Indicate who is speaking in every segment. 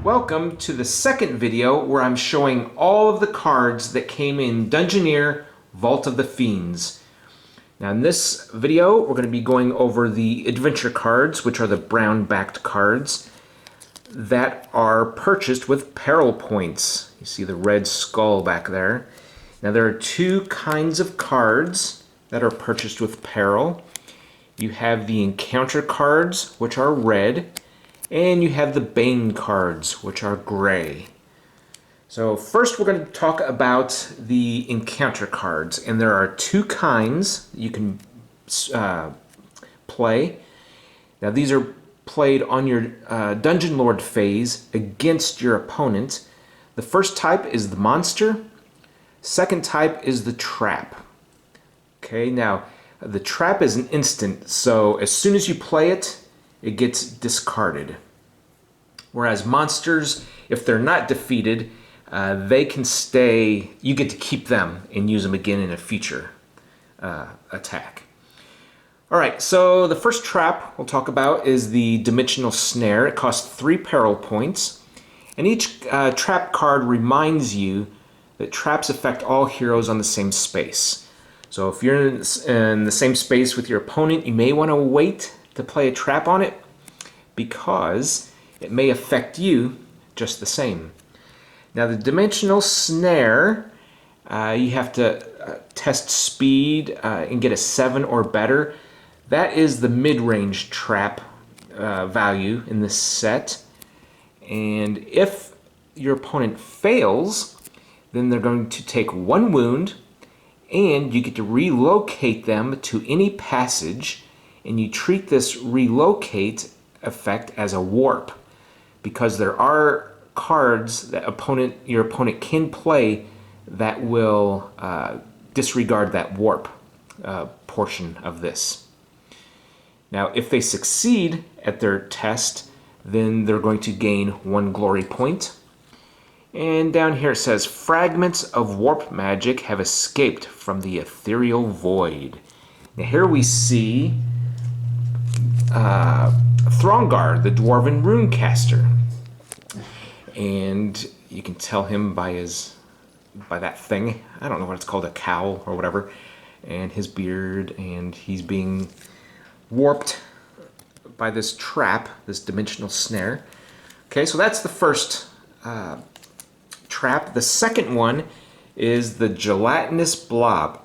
Speaker 1: Welcome to the second video where I'm showing all of the cards that came in Dungeoneer Vault of the Fiends. Now in this video we're going to be going over the adventure cards, which are the brown backed cards that are purchased with Peril points. You see the red skull back there. Now there are two kinds of cards that are purchased with Peril. You have the encounter cards, which are red, and you have the Bane cards, which are gray. So first we're going to talk about the encounter cards, and there are two kinds you can play. Now these are played on your Dungeon Lord phase against your opponent. The first type is the monster. Second type is the trap. Okay, now the trap is an instant, so as soon as you play it, it gets discarded. Whereas monsters, if they're not defeated, they can stay, you get to keep them and use them again in a future attack. Alright, so the first trap we'll talk about is the Dimensional Snare. It costs 3 Peril points, and each trap card reminds you that traps affect all heroes on the same space. So if you're in the same space with your opponent, you may want to wait to play a trap on it, because it may affect you just the same. Now the Dimensional Snare, you have to test speed and get a 7 or better. That is the mid-range trap value in this set. And if your opponent fails, then they're going to take 1 wound, and you get to relocate them to any passage, and you treat this relocate effect as a warp, because there are cards that your opponent can play that will disregard that warp portion of this. Now if they succeed at their test, then they're going to gain 1 glory point. And down here it says, fragments of warp magic have escaped from the ethereal void. Now here we see Throngar, the Dwarven Runecaster. And you can tell him by that thing, I don't know what it's called, a cowl or whatever, and his beard, and he's being warped by this trap, this Dimensional Snare. Okay, so that's the first trap. The second one is the Gelatinous Blob,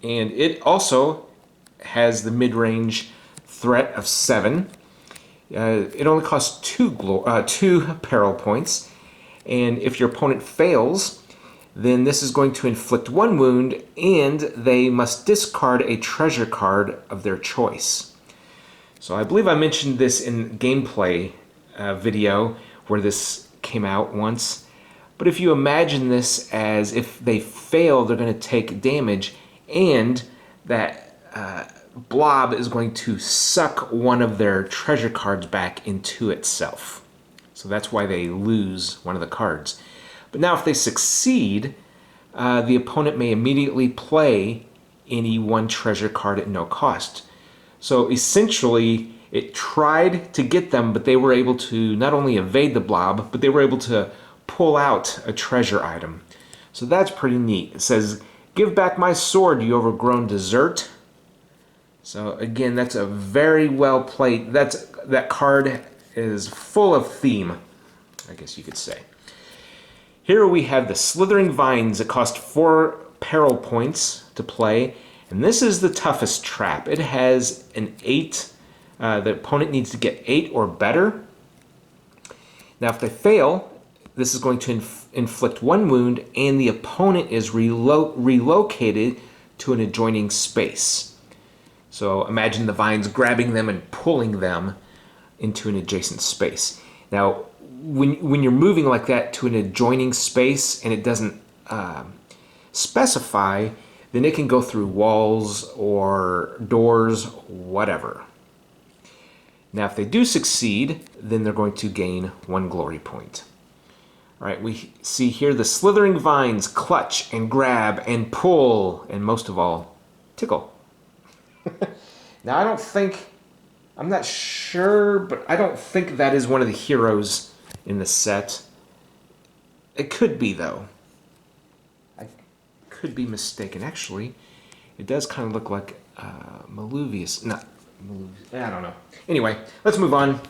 Speaker 1: and it also has the mid-range threat of 7. It only costs 2 Peril points, and if your opponent fails, then this is going to inflict 1 wound, and they must discard a treasure card of their choice. So I believe I mentioned this in gameplay video where this came out once. But if you imagine this as if they fail, they're going to take damage, and that blob is going to suck one of their treasure cards back into itself. So that's why they lose one of the cards. But now if they succeed, the opponent may immediately play any 1 treasure card at no cost. So essentially it tried to get them, but they were able to not only evade the blob, but they were able to pull out a treasure item. So that's pretty neat. It says, "Give back my sword, you overgrown desert." So again, that's a very well played, that card is full of theme, I guess you could say. Here we have the Slithering Vines that cost 4 Peril points to play, and this is the toughest trap. It has an 8, the opponent needs to get 8 or better. Now if they fail, this is going to inflict 1 wound, and the opponent is relocated to an adjoining space. So imagine the vines grabbing them and pulling them into an adjacent space. Now, when you're moving like that to an adjoining space and it doesn't specify, then it can go through walls or doors, whatever. Now, if they do succeed, then they're going to gain 1 glory point. All right, we see here the Slithering Vines clutch and grab and pull, and most of all, tickle. Now, I'm not sure, but I don't think that is one of the heroes in the set. It could be, though. I could be mistaken. Actually, it does kind of look like Maluvius. Not Maluvius. I don't know. Anyway, let's move on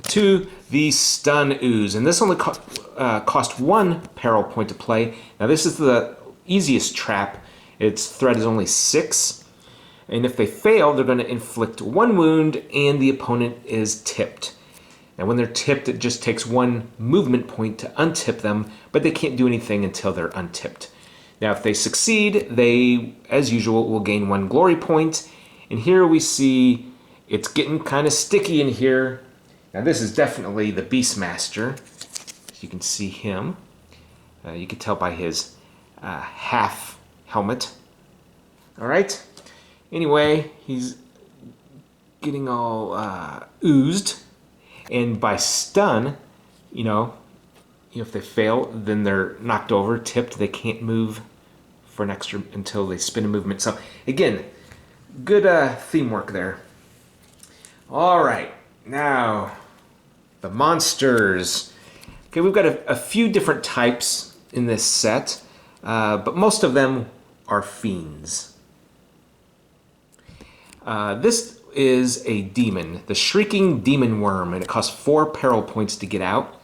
Speaker 1: to the Stun Ooze. And this only cost 1 Peril point to play. Now, this is the easiest trap. Its threat is only 6. And if they fail, they're going to inflict 1 wound and the opponent is tipped. Now when they're tipped, it just takes 1 movement point to untip them, but they can't do anything until they're untipped. Now if they succeed, they, as usual, will gain 1 glory point. And here we see it's getting kind of sticky in here. Now this is definitely the Beastmaster. You can see him. You can tell by his half helmet. All right. Anyway, he's getting all oozed, and by stun, you know, if they fail, then they're knocked over, tipped. They can't move for an extra until they spin a movement. So again, good theme work there. All right, now the monsters. Okay, we've got a few different types in this set, but most of them are fiends. This is a demon, the Shrieking Demon Worm, and it costs 4 Peril points to get out.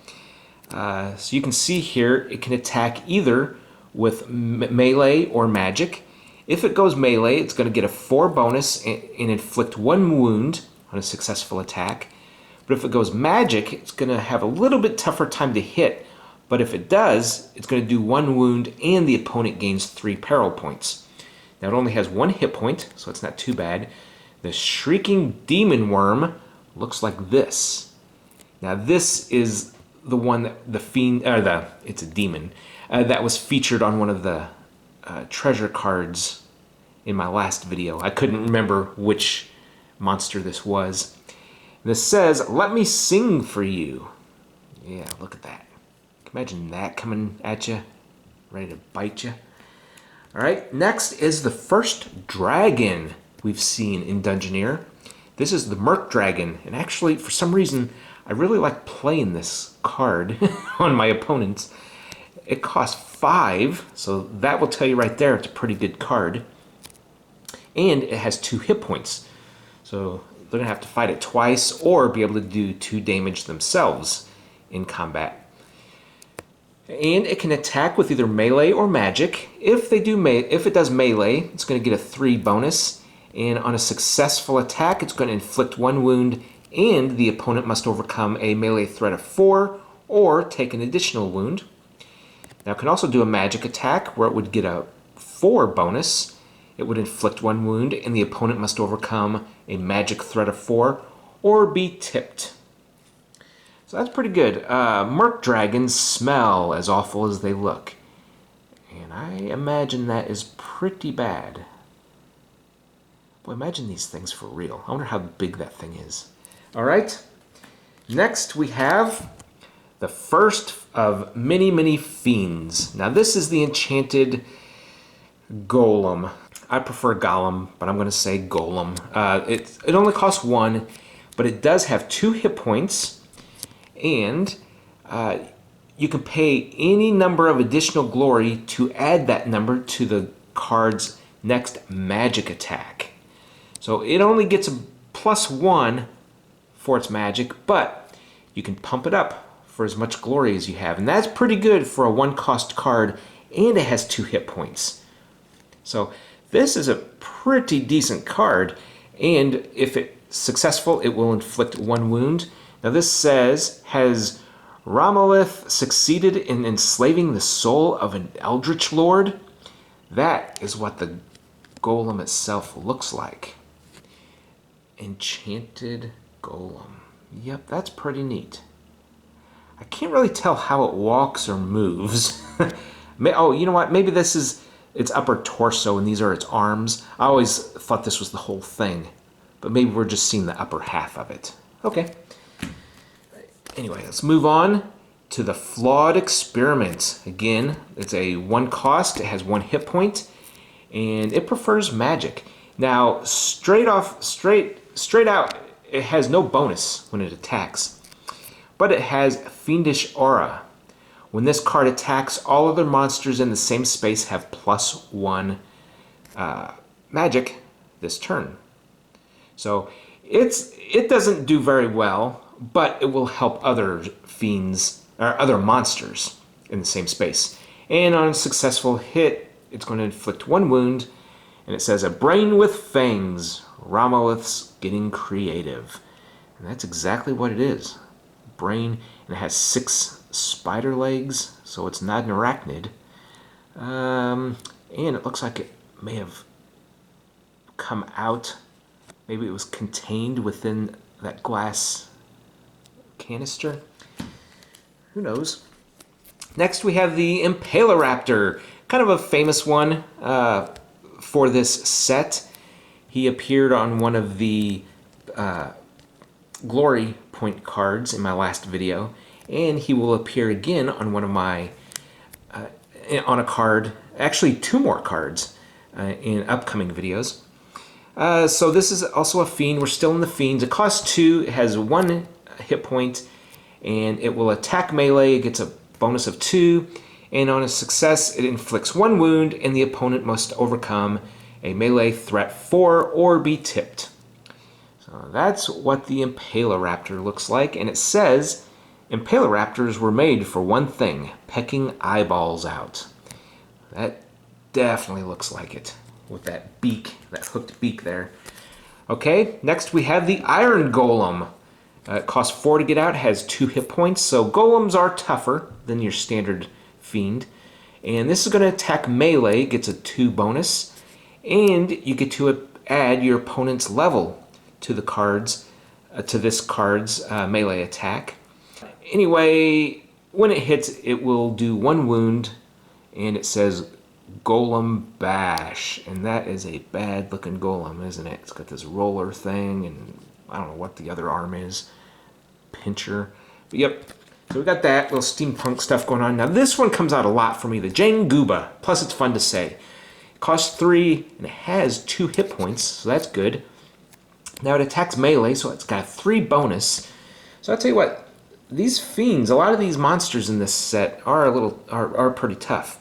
Speaker 1: So you can see here, it can attack either with melee or magic. If it goes melee, it's going to get a 4 bonus and inflict 1 wound on a successful attack. But if it goes magic, it's going to have a little bit tougher time to hit. But if it does, it's going to do 1 wound and the opponent gains 3 Peril points. Now it only has 1 hit point, so it's not too bad. The Shrieking Demon Worm looks like this. Now this is the one that the fiend, it's a demon, that was featured on one of the treasure cards in my last video. I couldn't remember which monster this was. And this says, "Let me sing for you." Yeah, look at that. Imagine that coming at you, ready to bite you. All right, next is the first dragon we've seen in Dungeoneer. This is the Merc Dragon, and actually, for some reason, I really like playing this card on my opponents. It costs 5, so that will tell you right there it's a pretty good card. And it has 2 hit points, so they're gonna have to fight it twice or be able to do 2 damage themselves in combat. And it can attack with either melee or magic. If it does melee, it's going to get a 3 bonus. And on a successful attack, it's going to inflict 1 wound, and the opponent must overcome a melee threat of 4 or take an additional wound. Now it can also do a magic attack where it would get a 4 bonus. It would inflict 1 wound, and the opponent must overcome a magic threat of 4 or be tipped. So that's pretty good. Merc dragons smell as awful as they look. And I imagine that is pretty bad. Boy, imagine these things for real. I wonder how big that thing is. All right. Next we have the first of many, many fiends. Now this is the enchanted golem. I prefer golem, but I'm going to say golem. It only costs 1, but it does have 2 hit points. And you can pay any number of additional glory to add that number to the card's next magic attack. So it only gets a +1 for its magic, but you can pump it up for as much glory as you have. And that's pretty good for a 1-cost card, and it has 2 hit points. So this is a pretty decent card, and if it's successful, it will inflict 1 wound. Now this says, has Ramalith succeeded in enslaving the soul of an Eldritch Lord? That is what the golem itself looks like. Enchanted golem. Yep, that's pretty neat. I can't really tell how it walks or moves. Oh, you know what? Maybe this is its upper torso and these are its arms. I always thought this was the whole thing, but maybe we're just seeing the upper half of it. Okay. Anyway, let's move on to the Flawed Experiment. Again, it's a 1 cost, it has 1 hit point, and it prefers magic. Now, straight out, it has no bonus when it attacks. but it has Fiendish Aura. When this card attacks, all other monsters in the same space have +1 magic this turn. So it doesn't do very well, but it will help other fiends or other monsters in the same space. And on a successful hit, it's going to inflict 1 wound, and it says a brain with fangs. Ramolith's getting creative. And that's exactly what it is. Brain, and it has 6 spider legs, so it's not an arachnid. And it looks like it may have come out. Maybe it was contained within that glass canister. Who knows? Next we have the Impaloraptor, kind of a famous one for this set. He appeared on one of the glory point cards in my last video, and he will appear again on one of my on a card, actually 2 more cards in upcoming videos. So this is also a fiend. We're still in the fiends. It costs 2, it has 1 hit point, and it will attack melee. It gets a bonus of 2, and on a success it inflicts 1 wound, and the opponent must overcome a melee threat 4 or be tipped. So that's what the Impaloraptor looks like, and it says Impaloraptors were made for one thing: pecking eyeballs out. That definitely looks like it, with that beak, that hooked beak there. Okay, next we have the Iron Golem. It costs 4 to get out, has 2 hit points, so golems are tougher than your standard fiend. And this is going to attack melee, gets a 2 bonus, and you get to add your opponent's level to the cards, to this card's melee attack. Anyway, when it hits, it will do 1 wound, and it says Golem Bash, and that is a bad looking golem, isn't it? It's got this roller thing, and I don't know what the other arm is. Pincher. But yep, so we got that little steampunk stuff going on. Now this one comes out a lot for me, the Janguba, plus it's fun to say. It costs 3, and it has 2 hit points, so that's good. Now it attacks melee, so it's got a 3 bonus. So I'll tell you what, these fiends, a lot of these monsters in this set are pretty tough.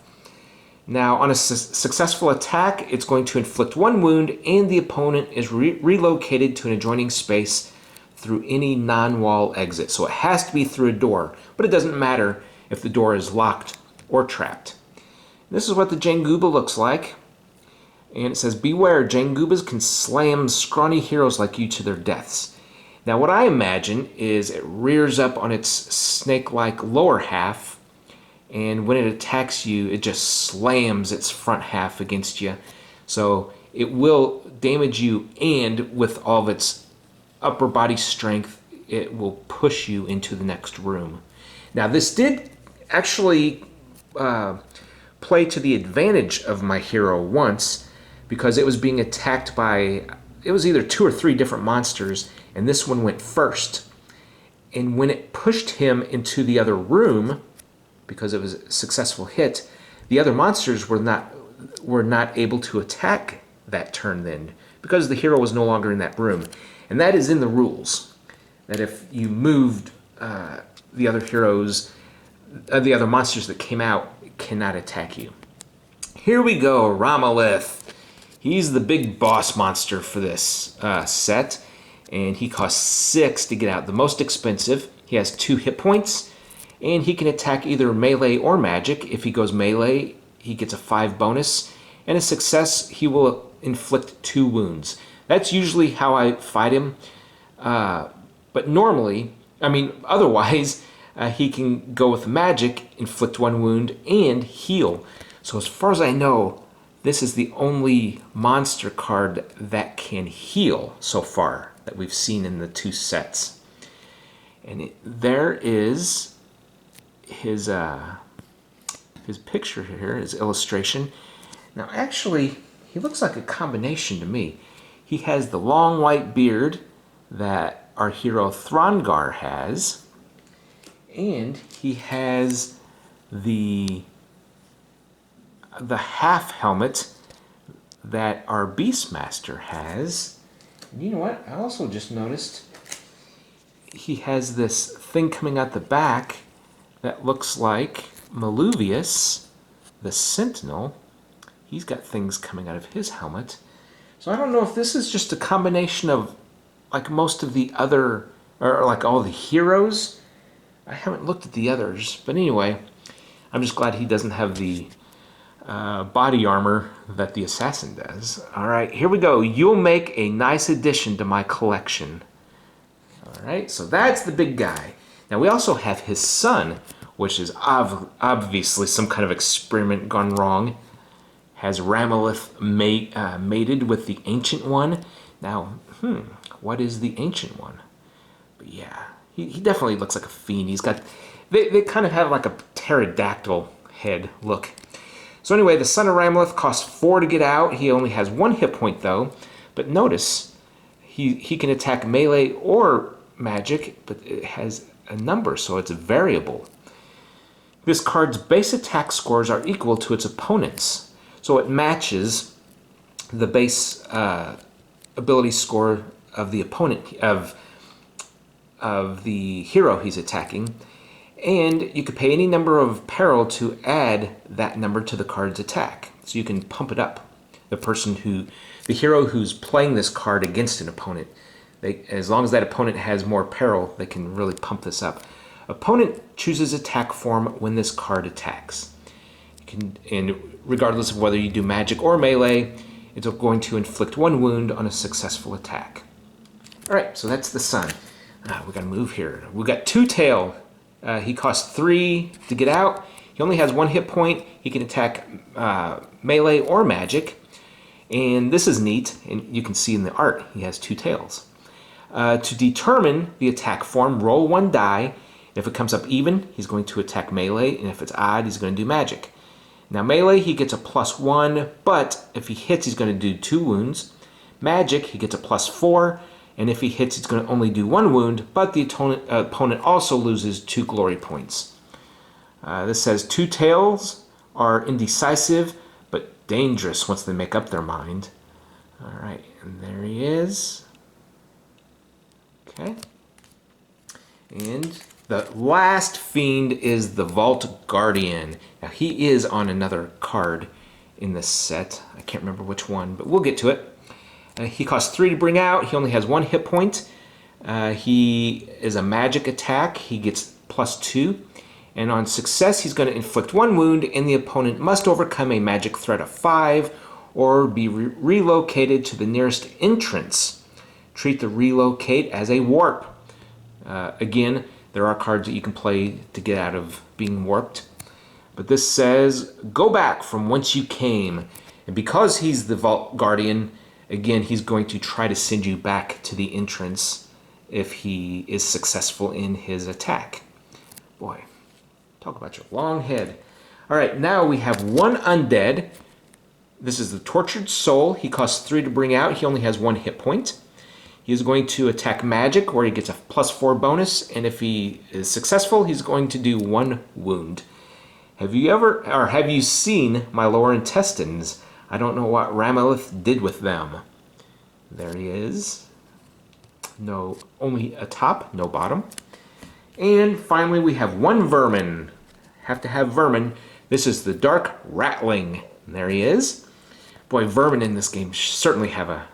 Speaker 1: Now, on a successful attack, it's going to inflict 1 wound, and the opponent is relocated to an adjoining space through any non-wall exit. So it has to be through a door, but it doesn't matter if the door is locked or trapped. This is what the Janguba looks like. And it says, beware, Jangubas can slam scrawny heroes like you to their deaths. Now, what I imagine is it rears up on its snake-like lower half, and when it attacks you, it just slams its front half against you. So it will damage you, and with all of its upper body strength, it will push you into the next room. Now, this did actually play to the advantage of my hero once, because it was being attacked by, it was either 2 or 3 different monsters, and this one went first. And when it pushed him into the other room, because it was a successful hit, the other monsters were not able to attack that turn then, because the hero was no longer in that room. And that is in the rules, that if you moved the other heroes, the other monsters that came out cannot attack you. Here we go, Ramolith. He's the big boss monster for this set, and he costs 6 to get out, the most expensive. He has 2 hit points, and he can attack either melee or magic. If he goes melee, he gets a 5 bonus, and a success, he will inflict 2 wounds. That's usually how I fight him, but normally, otherwise, he can go with magic, inflict 1 wound, and heal. So as far as I know, this is the only monster card that can heal so far that we've seen in the 2 sets. And there is his picture here, his illustration. Now actually, he looks like a combination to me. He has the long white beard that our hero Throngar has, and he has the half helmet that our Beastmaster has. And you know what? I also just noticed he has this thing coming out the back that looks like Maluvius, the Sentinel. He's got things coming out of his helmet. So I don't know if this is just a combination of like most of the other, or like all the heroes. I haven't looked at the others, but anyway, I'm just glad he doesn't have the body armor that the assassin does. All right, here we go. You'll make a nice addition to my collection. All right, so that's the big guy. Now we also have his son, which is obviously some kind of experiment gone wrong. Has Ramalith mated with the Ancient One. Now, what is the Ancient One? But yeah, he definitely looks like a fiend. He's got, they kind of have like a pterodactyl head look. So anyway, the Son of Ramalith costs 4 to get out. He only has 1 hit point though. But notice, he can attack melee or magic, but it has a number, so it's a variable. This card's base attack scores are equal to its opponent's, so it matches the base ability score of the opponent, of the hero he's attacking, and you could pay any number of Peril to add that number to the card's attack, so you can pump it up. The hero who's playing this card against an opponent, as long as that opponent has more Peril, they can really pump this up. Opponent chooses attack form when this card attacks. And regardless of whether you do magic or melee, it's going to inflict 1 wound on a successful attack. Alright, so that's the Sun. We gotta move here. We got Two Tail. He costs 3 to get out. He only has 1 hit point. He can attack melee or magic. And this is neat, and you can see in the art, he has 2 tails. To determine the attack form, roll 1 die. If it comes up even, he's going to attack melee, and if it's odd, he's going to do magic. Now melee, he gets a +1, but if he hits, he's going to do 2 wounds. Magic, he gets a +4, and if he hits, it's going to only do 1 wound, but the opponent also loses 2 glory points. This says Two Tails are indecisive, but dangerous once they make up their mind. All right, and there he is. Okay. And the last fiend is the Vault Guardian. Now he is on another card in this set. I can't remember which one, but we'll get to it. He costs 3 to bring out. He only has 1 hit point. He is a magic attack. He gets +2. And on success, he's going to inflict 1 wound, and the opponent must overcome a magic threat of 5 or be relocated to the nearest entrance. Treat the relocate as a warp. Again, there are cards that you can play to get out of being warped. But this says, go back from whence you came. And because he's the Vault Guardian, again, he's going to try to send you back to the entrance if he is successful in his attack. Boy, talk about your long head. All right, now we have 1 undead. This is the Tortured Soul. He costs 3 to bring out. He only has 1 hit point. He is going to attack magic, where he gets a +4 bonus, and if he is successful, he's going to do 1 wound. Have you seen my lower intestines? I don't know what Ramalith did with them. There he is. No, only a top, no bottom. And finally, we have 1 vermin. Have to have vermin. This is the Dark Ratling. And there he is. Boy, vermin in this game certainly have a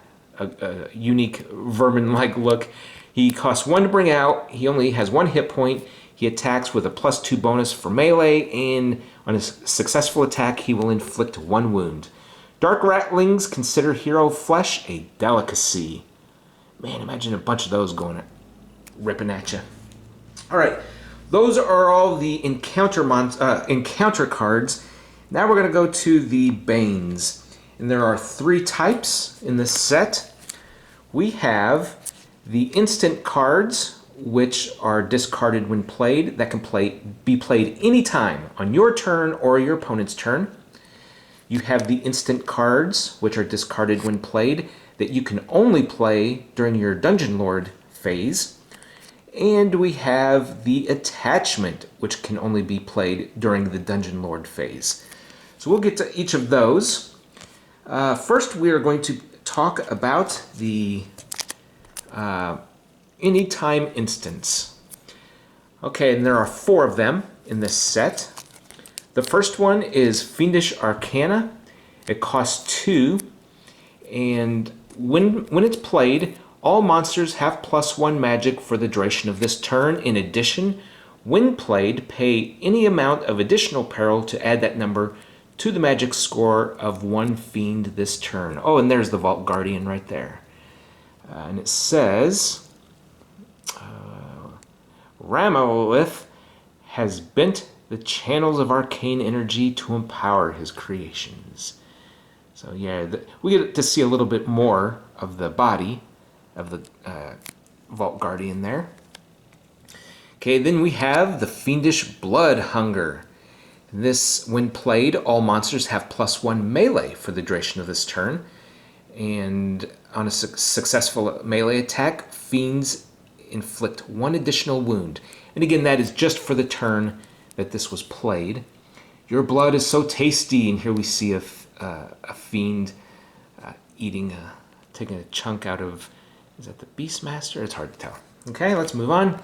Speaker 1: unique vermin-like look. He costs 1 to bring out. He only has 1 hit point. He attacks with a +2 bonus for melee, and on a successful attack, he will inflict 1 wound. Dark Rattlings consider hero flesh a delicacy. Man, imagine a bunch of those going ripping at you. All right, those are all the encounter cards. Now we're going to go to the Banes. And there are 3 types in this set. We have the instant cards, which are discarded when played, that can be played anytime on your turn or your opponent's turn. You have the instant cards, which are discarded when played, that you can only play during your Dungeon Lord phase. And we have the attachment, which can only be played during the Dungeon Lord phase. So we'll get to each of those. First, we are going to talk about the anytime instance. Okay, and there are 4 of them in this set. The first one is Fiendish Arcana. It costs 2, and when it's played, all monsters have +1 magic for the duration of this turn. In addition, when played, pay any amount of additional peril to add that number to the magic score of 1 fiend this turn. Oh, and there's the Vault Guardian right there. And it says, Ramalith has bent the channels of arcane energy to empower his creations. So yeah, we get to see a little bit more of the body of the Vault Guardian there. Okay, then we have the Fiendish Blood Hunger. This, when played, all monsters have +1 melee for the duration of this turn. And on a successful melee attack, fiends inflict 1 additional wound. And again, that is just for the turn that this was played. Your blood is so tasty, and here we see a fiend taking a chunk out of, is that the Beastmaster? It's hard to tell. Okay, let's move on.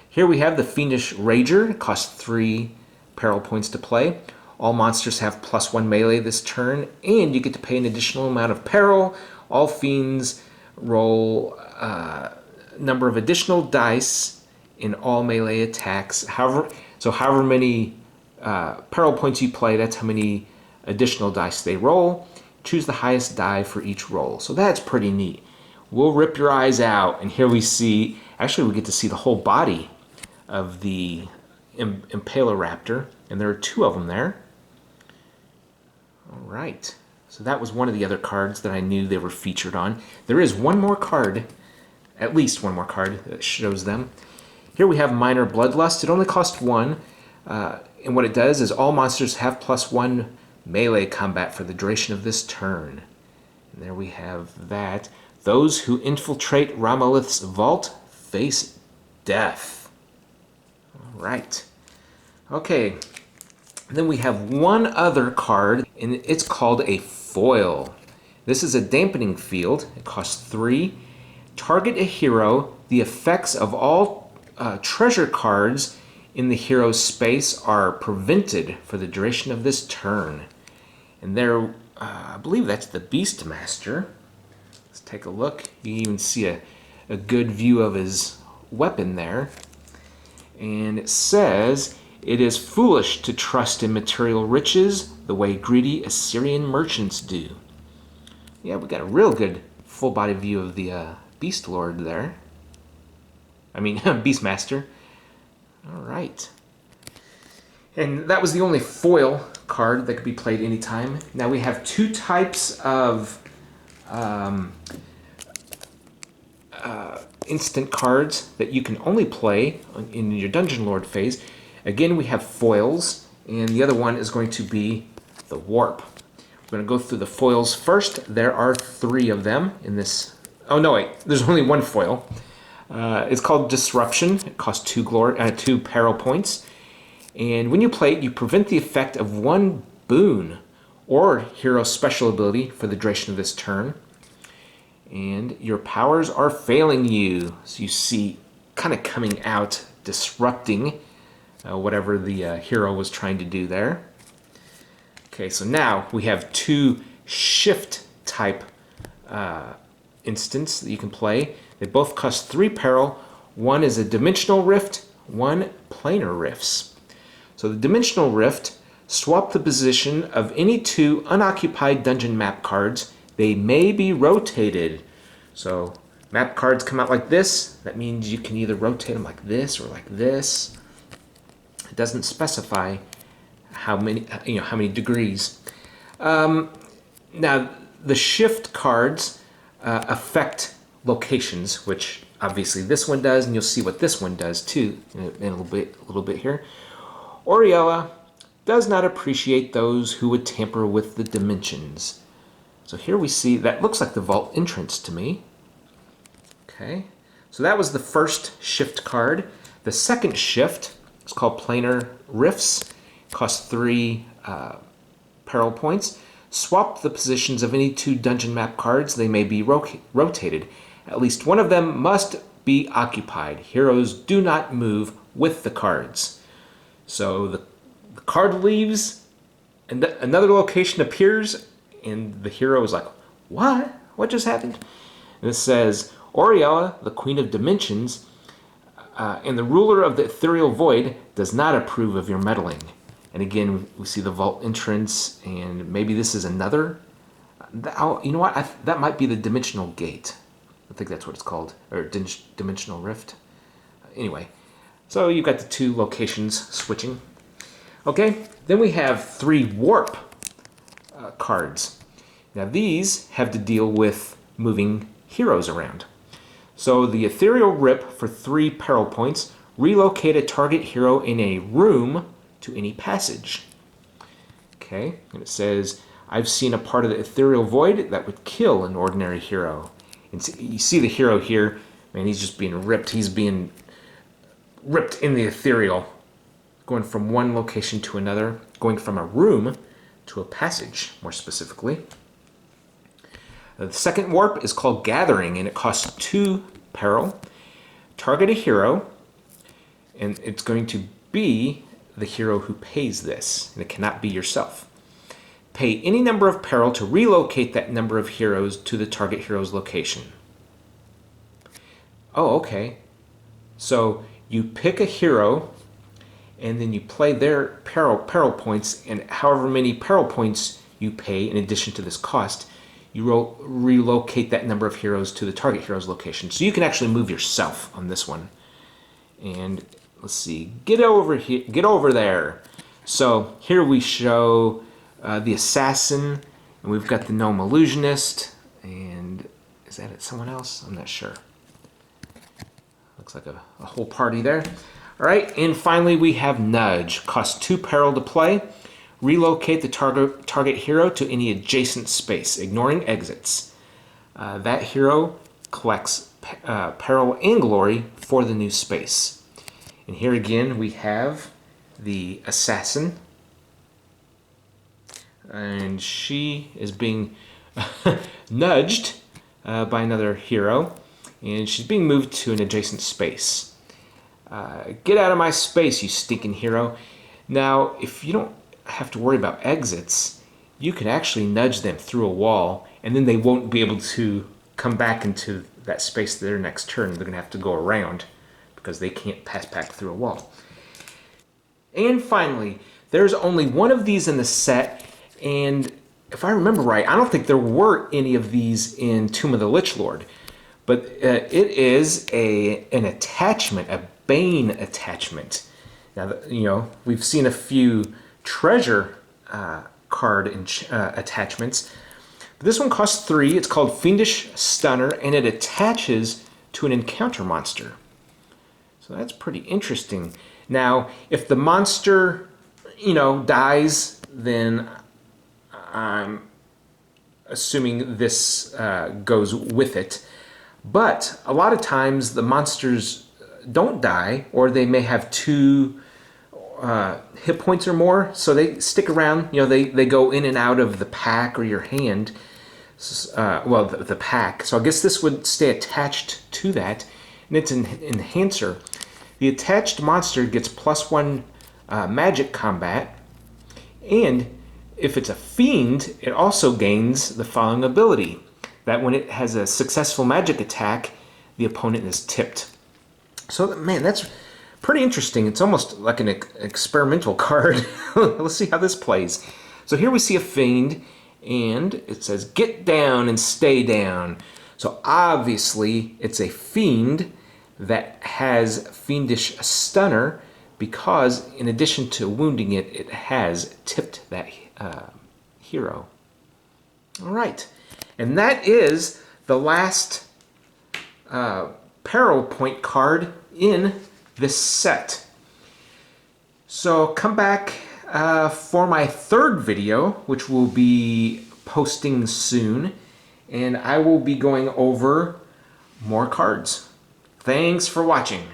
Speaker 1: Here we have the Fiendish Rager. It costs 3 peril points to play. All monsters have +1 melee this turn, and you get to pay an additional amount of peril. All fiends roll a number of additional dice in all melee attacks. However many peril points you play, that's how many additional dice they roll. Choose the highest die for each roll. So that's pretty neat. We'll rip your eyes out, and here we see, actually we get to see the whole body of the Impaloraptor, and there are 2 of them there. All right, so that was one of the other cards that I knew they were featured on. There is one more card, at least one more card, that shows them. Here we have Minor Bloodlust. It only costs 1, and what it does is all monsters have +1 melee combat for the duration of this turn. And there we have that. Those who infiltrate Ramalith's vault face death. All right. Okay. Then we have one other card, and it's called a foil. This is a dampening field. It costs 3. Target a hero. The effects of all treasure cards in the hero's space are prevented for the duration of this turn. And there, I believe that's the Beastmaster. Let's take a look. You can even see a good view of his weapon there. And it says, it is foolish to trust in material riches the way greedy Assyrian merchants do. Yeah, we got a real good full body view of the Beast Lord there. I mean, Beastmaster. All right. And that was the only foil card that could be played anytime. Now we have 2 types of instant cards that you can only play in your Dungeon Lord phase. Again, we have foils, and the other one is going to be the Warp. We're going to go through the foils first. There are 3 of them in this. Oh no, wait, there's only 1 foil. It's called Disruption. It costs 2 peril points. And when you play it, you prevent the effect of 1 boon or hero special ability for the duration of this turn. And your powers are failing you. So you see kind of coming out, disrupting whatever the hero was trying to do there. Okay, so now we have 2 shift type instants that you can play. They both cost 3 peril. One is a Dimensional Rift, one Planar Rifts. So the Dimensional Rift, swap the position of any 2 unoccupied dungeon map cards. They may be rotated. So map cards come out like this. That means you can either rotate them like this or like this. It doesn't specify how many degrees. Now the shift cards affect locations, which obviously this one does, and you'll see what this one does too in a little bit here. Oriella does not appreciate those who would tamper with the dimensions. So here we see, that looks like the vault entrance to me. Okay, so that was the first shift card. The second shift is called Planar Rifts. It costs 3 peril points. Swap the positions of any 2 dungeon map cards. They may be rotated. At least one of them must be occupied. Heroes do not move with the cards. So the card leaves, and another location appears, and the hero is like, what? What just happened? And it says, Oriella, the Queen of Dimensions, and the ruler of the ethereal void does not approve of your meddling. And again, we see the vault entrance, and maybe this is another. You know what? That might be the dimensional gate. I think that's what it's called, or dimensional rift. Anyway, so you've got the two locations switching. Okay, then we have 3 warp cards. Now these have to deal with moving heroes around. So the ethereal rip for 3 peril points, relocate a target hero in a room to any passage. Okay, and it says, I've seen a part of the ethereal void that would kill an ordinary hero. And you see the hero here, man, he's just being ripped. He's being ripped in the ethereal, going from one location to another, going from a room to a passage, more specifically. The second warp is called Gathering, and it costs 2 peril. Target a hero, and it's going to be the hero who pays this, and it cannot be yourself. Pay any number of peril to relocate that number of heroes to the target hero's location. Oh, okay. So you pick a hero, and then you play their peril points, and however many peril points you pay in addition to this cost, you relocate that number of heroes to the target hero's location. So you can actually move yourself on this one. And let's see, get over there. So here we show the assassin, and we've got the gnome illusionist, and is that it? Someone else? I'm not sure. Looks like a whole party there. All right, and finally we have Nudge. Costs 2 peril to play. Relocate the target hero to any adjacent space, ignoring exits. That hero collects peril and glory for the new space. And here again we have the assassin, and she is being nudged by another hero, and she's being moved to an adjacent space. Get out of my space, you stinking hero. Now, if you don't have to worry about exits, you can actually nudge them through a wall, and then they won't be able to come back into that space their next turn. They're going to have to go around because they can't pass back through a wall. And finally, there's only one of these in the set, and if I remember right, I don't think there were any of these in Tomb of the Lich Lord, but it is an attachment, a Bane attachment. Now, you know, we've seen a few treasure card attachments. But this one costs 3. It's called Fiendish Stunner, and it attaches to an encounter monster. So that's pretty interesting. Now, if the monster, you know, dies, then I'm assuming this goes with it. But a lot of times the monsters don't die, or they may have 2 hit points or more, so they stick around. You know, they go in and out of the pack or your hand. Well, the pack. So I guess this would stay attached to that, and it's an enhancer. The attached monster gets +1 magic combat, and if it's a fiend, it also gains the following ability: that when it has a successful magic attack, the opponent is tipped. So, man, that's pretty interesting. It's almost like an experimental card. Let's see how this plays. So here we see a fiend, and it says, get down and stay down. So obviously it's a fiend that has Fiendish Stunner, because in addition to wounding it, it has tipped that hero. All right, and that is the last peril point card in this set. So come back for my 3rd video, which will be posting soon, and I will be going over more cards. Thanks for watching.